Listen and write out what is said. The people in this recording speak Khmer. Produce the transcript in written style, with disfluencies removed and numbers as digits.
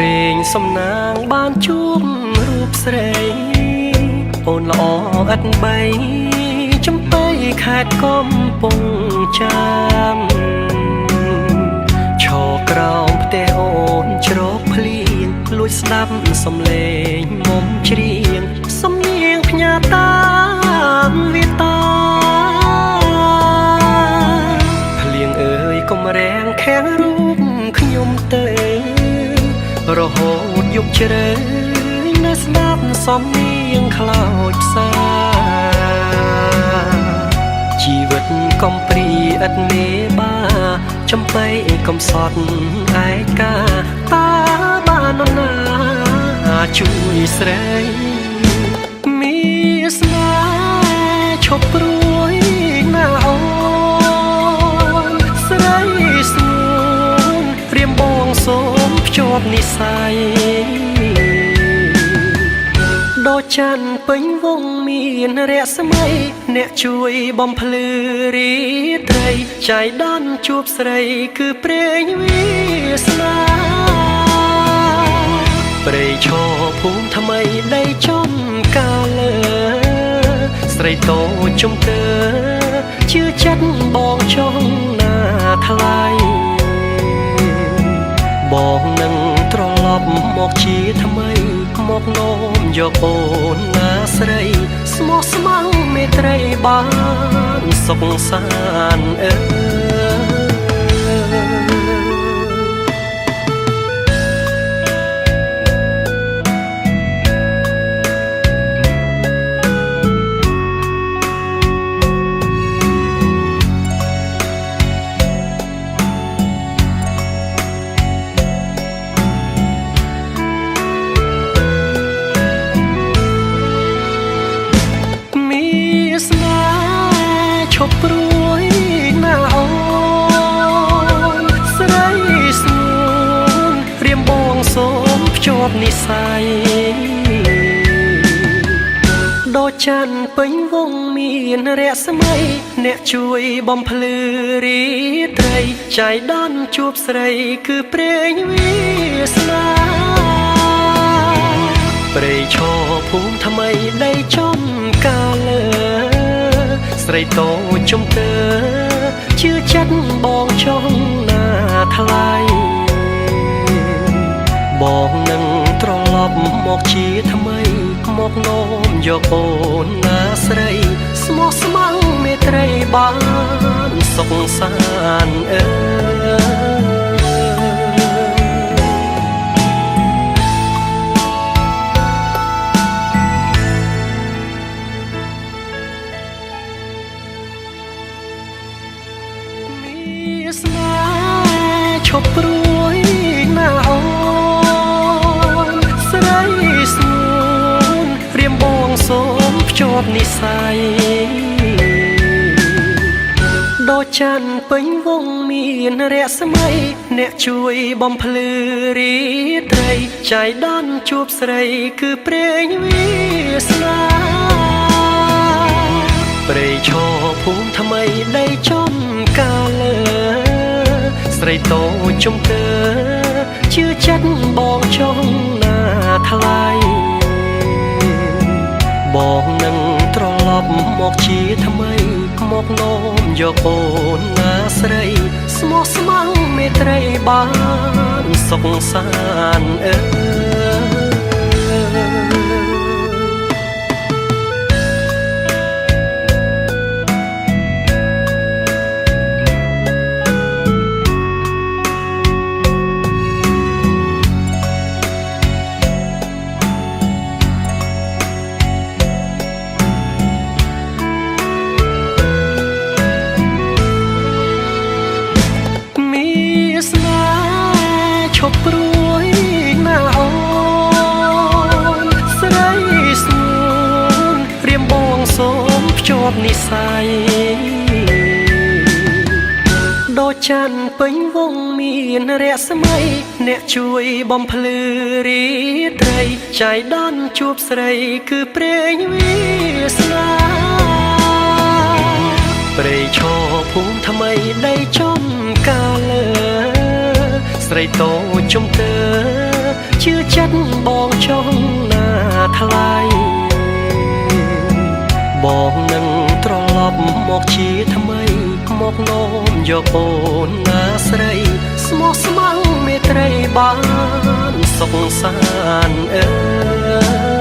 ព្រេងសំណាងបានជួបរូបស្រីអូនល្អឥតបីចំបៃខេត្តកំពង់ចាមឈរក្រោមផ្ទះអូនជ្រកភ្លៀងលួចស្ដាប់សំឡេងមុំច្រៀងសំនៀងផ្ញើតាមវាតាភ្លៀងអើយកុំរាំងខាំងរូបខ្ញុំទៅរហូតយប់ជ្រៅនៅស្ដាប់សំនៀងខ្លោចផ្សាជីវិតកំព្រីឥតមេបាចំបៃកំសត់ឯកាតាបាននរណាជួយស្រីមានស្នេហ៍ឈប់ព្រួយណាអូនស្រីស្ងួនព្រាមបងសូមភ្ជាប់និស្ស័យដូចច័ន្ទពេញវងមានរស្មីអ្នកជួយបំភ្លឺរាត្រីចៃដន្យជួបស្រីគឺព្រេងវាសនាព្រៃឈរភូមិថ្មីដីចំកាលើស្រីតូចជំទើជឿចិត្តបងចង់ណាថ្លៃបងនឹងត្រឡប់មកជាថ្មីមកនោមយកអូនណាស្រីស្មោះស្ម័គ្រមេត្រីបានសុខសាន្តឈប់ព្រួយណាអូនស្រីស្ងួនព្រាមបងសូមភ្ជាប់និស្ស័យដូចច័ន្ទពេញវងមានរស្មីអ្នកជួយបំភ្លឺរាត្រីចៃដន្យជួបស្រីគឺព្រេងវាសនាព្រៃឈរភូមិថ្មីដីចំកាលើស្រីតូចជំទើជឿចិត្តបងចង់ណាថ្លៃបងនឹងត្រឡប់មកជាថ្មីមកនោមយកអូនណាស្រីស្មោះស្ម័គ្រមេត្រីបានសុខសាន្តស្នេហ៍ឈប់ព្រួយណាអូនស្រីស្ងួនព្រាមបងសូមភ្ជាប់និស្ស័យដូចច័ន្ទពេញវងមានរស្មីអ្នកជួយបំភ្លឺរាត្រីចៃដន្យជួបស្រីគឺព្រេងវាសនាព្រៃឈរភូមិថ្មីដីចំកាលើស្រីតូចជំទើជឿចិត្តបងចង់ណាថ្លៃបងនឹងត្រឡប់មកជាថ្មីមកនោមយកអូនណាស្រីស្មោះស្ម័គ្រមេត្រីបានសុខសាន្តឈប់ព្រួយណាអូនស្រីស្ងួនព្រាមបងសូមភ្ជាប់និស្ស័យដូចច័ន្ទពេញវងមានរស្មីអ្នកជួយបំភ្លឺរាត្រីចៃដន្យជួបស្រីគឺព្រេងវាសនាព្រៃឈរភូមិថ្មីដីចំកាលើស្រីតូចជំទើ ជឿចិត្តបងចង់ណាថ្លៃបងនឹងត្រឡប់មកជាថ្មីមកនោមយកអូនណាស្រីស្មោះស្ម័គ្រមេត្រីបានសុខសាន្ត